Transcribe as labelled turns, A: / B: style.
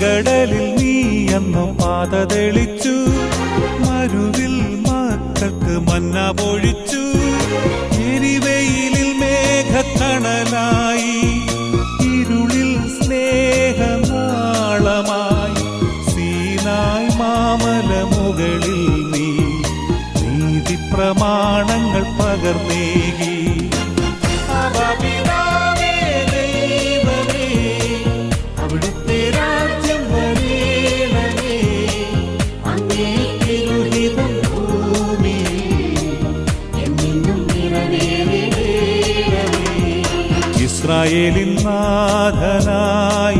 A: ചെങ്കടലിൽ നീ അന്നു പാത തെളിച്ചു, മരുവിൽ മക്കൾക്ക് മന്ന പൊഴിച്ചു. എരിവെയിലിൽ മേഘത്തണലായി, ഇരുളിൽ സ്നേഹനാളമായി. സീനായ് മാമലമുകളിൽ നീ നീതി പ്രമാണങ്ങൾ പകർന്നേകി. അവിടുത്തെ രാജ്യം വരേണമേ, അങ്ങേ തിരുഹിതം ഭൂമിയിൽ എന്നെന്നും നിറവേറണമേ. ഇസ്രായേലിൻ നാഥനായ